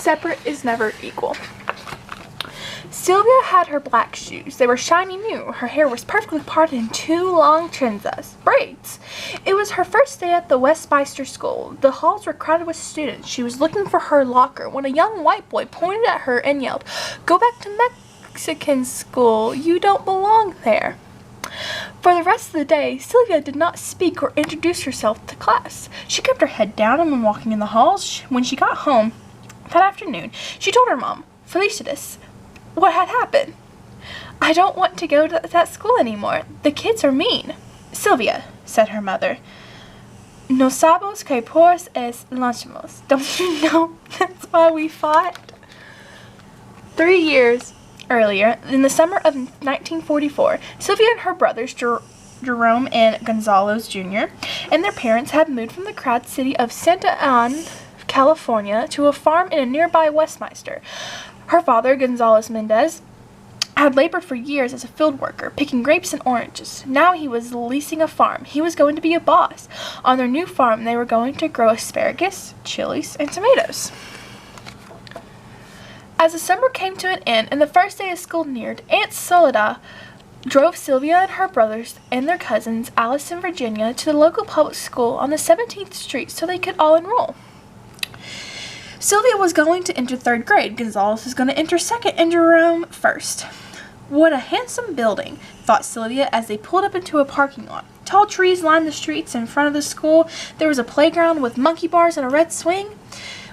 separate is never equal. Sylvia had her black shoes. They were shiny new. Her hair was perfectly parted in 2 long trenzas, braids. It was her first day at the Westminster School. The halls were crowded with students. She was looking for her locker when a young white boy pointed at her and yelled, "Go back to Mexican school. You don't belong there." For the rest of the day, Sylvia did not speak or introduce herself to class. She kept her head down and when walking in the halls. When she got home that afternoon, she told her mom, Felicitas, what had happened. "I don't want to go to that school anymore. The kids are mean." "Sylvia," said her mother, "no sabemos que por es lanchamos. Don't you know that's why we fought?" 3 years earlier, in the summer of 1944, Sylvia and her brothers, Jerome and Gonzalo Jr., and their parents had moved from the crowded city of Santa Ana, California, to a farm in a nearby Westminster. Her father, Gonzalo Mendez, had labored for years as a field worker, picking grapes and oranges. Now he was leasing a farm. He was going to be a boss. On their new farm, they were going to grow asparagus, chilies, and tomatoes. As the summer came to an end and the first day of school neared, Aunt Soledad drove Sylvia and her brothers and their cousins, Alice and Virginia, to the local public school on the 17th Street so they could all enroll. Sylvia was going to enter 3rd grade. Gonzales was going to enter 2nd and Jerome 1st. What a handsome building, thought Sylvia as they pulled up into a parking lot. Tall trees lined the streets in front of the school. There was a playground with monkey bars and a red swing.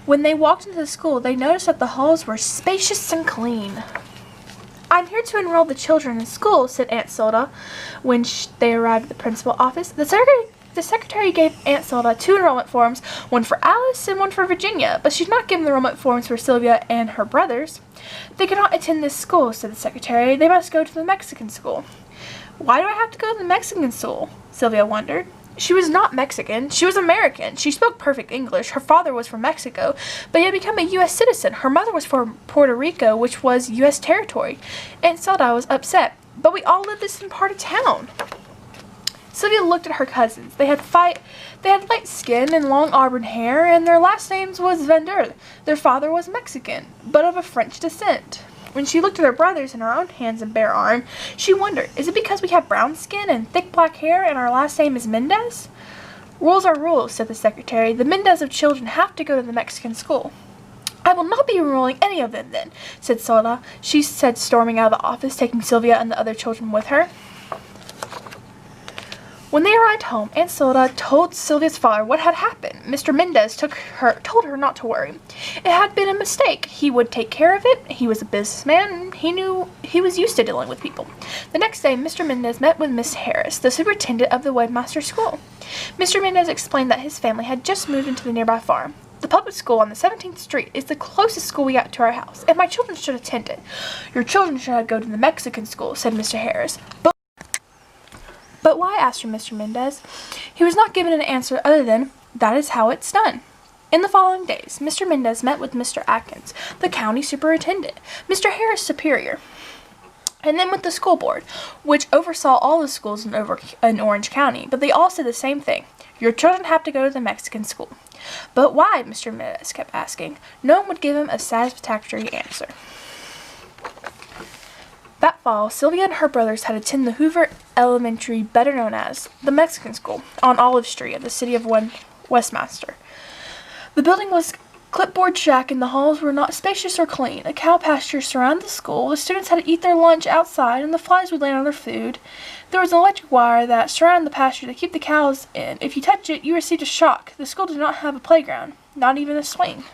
When they walked into the school, they noticed that the halls were spacious and clean. "I'm here to enroll the children in school," said Aunt Soledad when they arrived at the principal's office. The secretary gave Aunt Soledad 2 enrollment forms, one for Alice and one for Virginia, but she did not give them the enrollment forms for Sylvia and her brothers. "They cannot attend this school," said the secretary. "They must go to the Mexican school." "Why do I have to go to the Mexican school?" Sylvia wondered. She was not Mexican. She was American. She spoke perfect English. Her father was from Mexico, but he had become a U.S. citizen. Her mother was from Puerto Rico, which was U.S. territory. Aunt Soledad was upset. "But we all live this in part of town." Sylvia looked at her cousins. They had light skin and long auburn hair, and their last names was Vendeur. Their father was Mexican, but of a French descent. When she looked at her brothers and her own hands and bare arm, she wondered, is it because we have brown skin and thick black hair and our last name is Mendez? "Rules are rules," said the secretary. "The Mendez of children have to go to the Mexican school." "I will not be enrolling any of them then," said Soledad. She said, storming out of the office, taking Sylvia and the other children with her. When they arrived home, Aunt Soledad told Sylvia's father what had happened. Mr. Mendez told her not to worry. It had been a mistake. He would take care of it. He was a businessman. He was used to dealing with people. The next day, Mr. Mendez met with Miss Harris, the superintendent of the Westminster School. Mr. Mendez explained that his family had just moved into the nearby farm. "The public school on the 17th Street is the closest school we got to our house, and my children should attend it." "Your children should go to the Mexican school," said Mr. Harris. But why?" asked Mr. Mendez. He was not given an answer other than, "That is how it's done." In the following days, Mr. Mendez met with Mr. Atkins, the county superintendent, Mr. Harris' superior, and then with the school board, which oversaw all the schools in Orange County. But they all said the same thing. "Your children have to go to the Mexican school." "But why?" Mr. Mendez kept asking. No one would give him a satisfactory answer. That fall, Sylvia and her brothers had attended the Hoover Elementary, better known as the Mexican School, on Olive Street of the city of Westminster. The building was clipboard shack and the halls were not spacious or clean. A cow pasture surrounded the school. The students had to eat their lunch outside and the flies would land on their food. There was an electric wire that surrounded the pasture to keep the cows in. If you touched it, you received a shock. The school did not have a playground, not even a swing.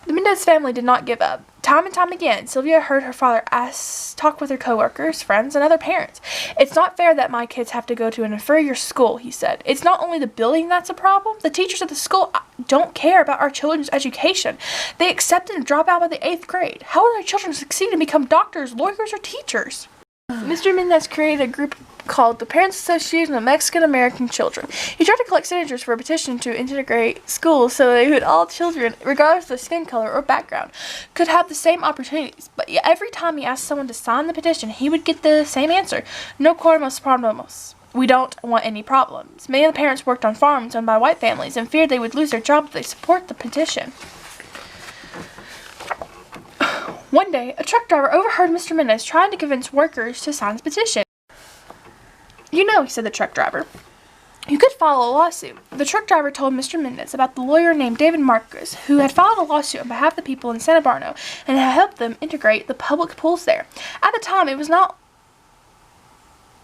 The Mendez family did not give up. Time and time again, Sylvia heard her father talk with her coworkers, friends, and other parents. "It's not fair that my kids have to go to an inferior school," he said. "It's not only the building that's a problem. The teachers at the school don't care about our children's education. They accept and drop out by the 8th grade. How will our children succeed and become doctors, lawyers, or teachers?" Mr. Mendez created a group called the Parents Association of Mexican-American Children. He tried to collect signatures for a petition to integrate schools so that all children, regardless of skin color or background, could have the same opportunities. But every time he asked someone to sign the petition, he would get the same answer: "No queremos problemas." We don't want any problems. Many of the parents worked on farms owned by white families and feared they would lose their job if they support the petition. One day, a truck driver overheard Mr. Mendez trying to convince workers to sign his petition. "You know," he said to the truck driver, "you could file a lawsuit." The truck driver told Mr. Mendez about the lawyer named David Marcos, who had filed a lawsuit on behalf of the people in Santa Barbara and had helped them integrate the public pools there. At the time, it was not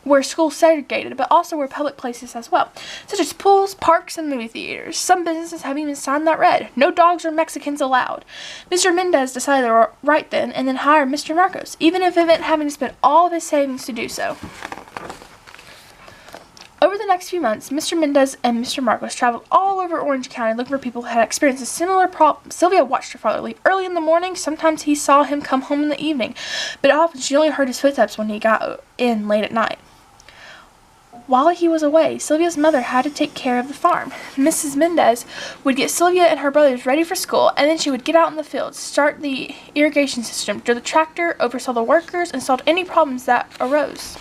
where schools segregated, but also were public places as well, such as pools, parks, and movie theaters. Some businesses have even signed that read, "No dogs or Mexicans allowed." Mr. Mendez decided to write then and then hire Mr. Marcos, even if it meant having to spend all of his savings to do so. Over the next few months, Mr. Mendez and Mr. Marcos traveled all over Orange County looking for people who had experienced a similar problem. Sylvia watched her father leave early in the morning. Sometimes he saw him come home in the evening, but often she only heard his footsteps when he got in late at night. While he was away, Sylvia's mother had to take care of the farm. Mrs. Mendez would get Sylvia and her brothers ready for school, and then she would get out in the fields, start the irrigation system, drove the tractor, oversaw the workers, and solved any problems that arose.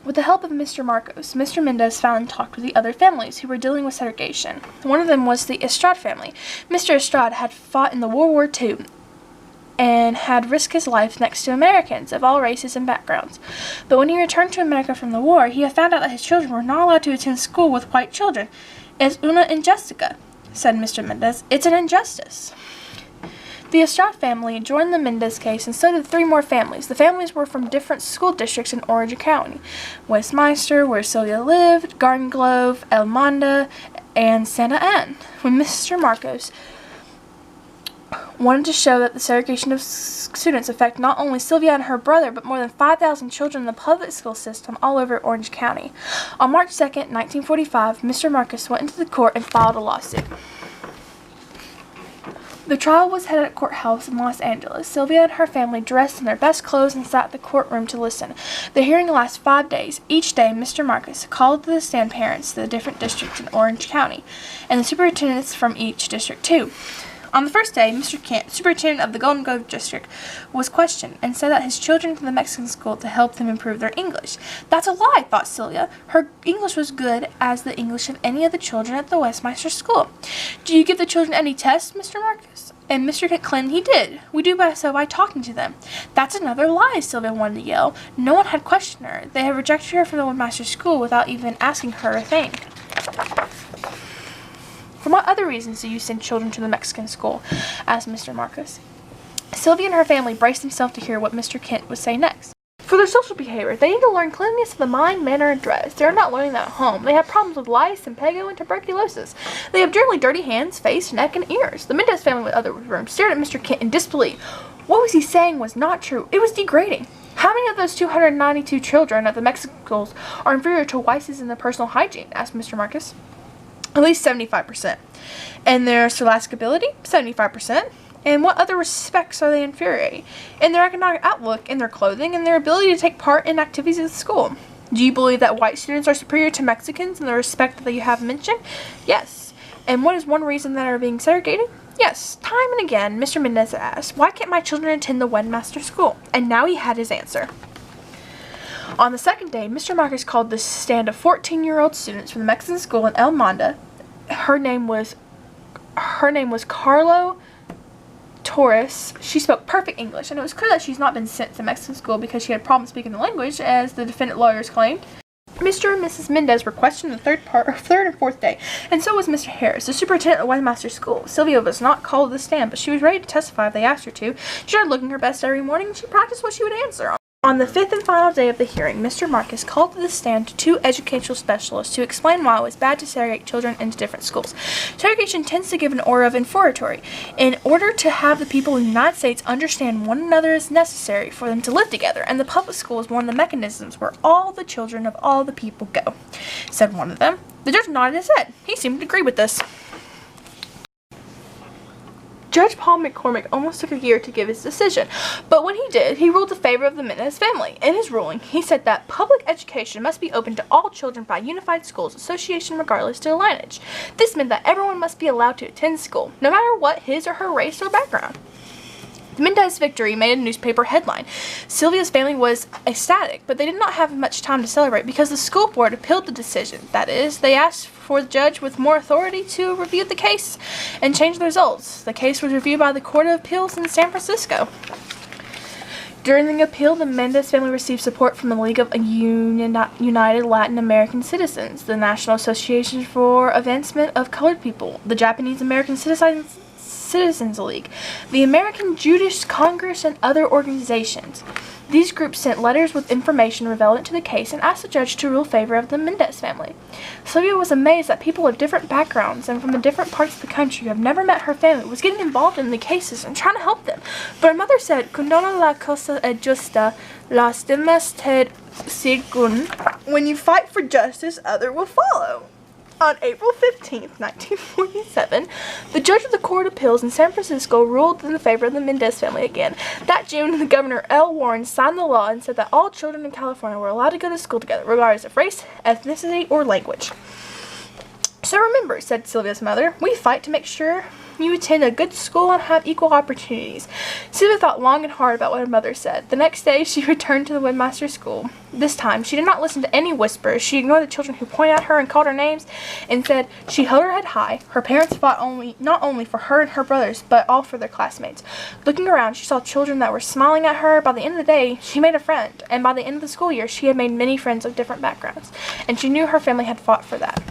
With the help of Mr. Marcos, Mr. Mendez found and talked with the other families who were dealing with segregation. One of them was the Estrada family. Mr. Estrada had fought in the World War II and had risked his life next to Americans of all races and backgrounds. But when he returned to America from the war, he had found out that his children were not allowed to attend school with white children. "Es una injusticia," said Mr. Mendez. "It's an injustice." The Estrada family joined the Mendez case, and so did 3 more families. The families were from different school districts in Orange County: Westminster, where Sylvia lived, Garden Grove, El Monte, and Santa Ana. When Mr. Marcos wanted to show that the segregation of students affect not only Sylvia and her brother, but more than 5,000 children in the public school system all over Orange County. On March 2nd, 1945, Mr. Marcos went into the court and filed a lawsuit. The trial was held at a courthouse in Los Angeles. Sylvia and her family dressed in their best clothes and sat in the courtroom to listen. The hearing lasted 5 days. Each day, Mr. Marcos called to the stand parents to the different districts in Orange County, and the superintendents from each district too. On the first day, Mr. Kent, superintendent of the Golden Grove district, was questioned and said that his children went to the Mexican school to help them improve their English. "That's a lie," thought Sylvia. Her English was good as the English of any of the children at the Westminster school. "Do you give the children any tests, Mr. Marcos?" And Mr. Kent claimed he did. "We do so by talking to them." "That's another lie," Sylvia wanted to yell. No one had questioned her. They had rejected her from the Westminster school without even asking her a thing. "For what other reasons do you send children to the Mexican school?" asked Mr. Marcos. Sylvia and her family braced themselves to hear what Mr. Kent would say next. "For their social behavior, they need to learn cleanliness of the mind, manner, and dress. They are not learning that at home. They have problems with lice, impetigo, and tuberculosis. They have generally dirty hands, face, neck, and ears." The Mendez family in the other room stared at Mr. Kent in disbelief. What was he saying was not true. It was degrading. "How many of those 292 children at the Mexican schools are inferior to whites in the personal hygiene?" asked Mr. Marcos. "At least 75%. "And their scholastic ability?" 75%. "And what other respects are they inferior? In their economic outlook, in their clothing, and their ability to take part in activities at the school." "Do you believe that white students are superior to Mexicans in the respect that you have mentioned?" "Yes." "And what is one reason that are being segregated?" "Yes." Time and again, Mr. Mendez asked, "Why can't my children attend the Westminster school?" And now he had his answer. On the second day, Mr. Marcos called the stand of 14-year-old students from the Mexican school in El Monte. Her name was Carlo Torres. She spoke perfect English, and it was clear that she's not been sent to Mexican school because she had problems speaking the language, as the defendant lawyers claimed. Mr. and Mrs. Mendez were questioned the third and fourth day, and so was Mr. Harris, the superintendent of Westminster School. Sylvia was not called to the stand, but she was ready to testify if they asked her to. She started looking her best every morning, and she practiced what she would answer. On the 5th and final day of the hearing, Mr. Marcos called to the stand 2 educational specialists to explain why it was bad to segregate children into different schools. Segregation tends to give an aura of inferiority. In order to have the people in the United States understand one another is necessary for them to live together, and the public school is one of the mechanisms where all the children of all the people go, said one of them. The judge nodded his head. He seemed to agree with this. Judge Paul McCormick almost took a year to give his decision, but when he did, he ruled in favor of the Mendez family. In his ruling, he said that public education must be open to all children by Unified Schools Association regardless of their lineage. This meant that everyone must be allowed to attend school, no matter what his or her race or background. The Mendez victory made a newspaper headline. Sylvia's family was ecstatic, but they did not have much time to celebrate because the school board appealed the decision. That is, they asked for the judge with more authority to review the case and change the results. The case was reviewed by the Court of Appeals in San Francisco. During the appeal, the Mendez family received support from the League of United Latin American Citizens, the National Association for Advancement of Colored People, the Japanese American Citizens League, the American Jewish Congress, and other organizations. These groups sent letters with information relevant to the case and asked the judge to rule in favor of the Mendez family. Sylvia was amazed that people of different backgrounds and from the different parts of the country who have never met her family was getting involved in the cases and trying to help them. But her mother said, "Cuando la cosa es justa, las demás te siguen." When you fight for justice, others will follow. On April 15th, 1947, the judge of the Court of Appeals in San Francisco ruled in favor of the Mendez family again. That June, the Governor L. Warren signed the law and said that all children in California were allowed to go to school together, regardless of race, ethnicity, or language. "So remember," said Sylvia's mother, "we fight to make sure you attend a good school and have equal opportunities." Sylvia thought long and hard about what her mother said. The next day, she returned to the Webmaster School. This time, she did not listen to any whispers. She ignored the children who pointed at her and called her names. Instead, she held her head high. Her parents fought not only for her and her brothers, but all for their classmates. Looking around, she saw children that were smiling at her. By the end of the day, she made a friend. And by the end of the school year, she had made many friends of different backgrounds. And she knew her family had fought for that.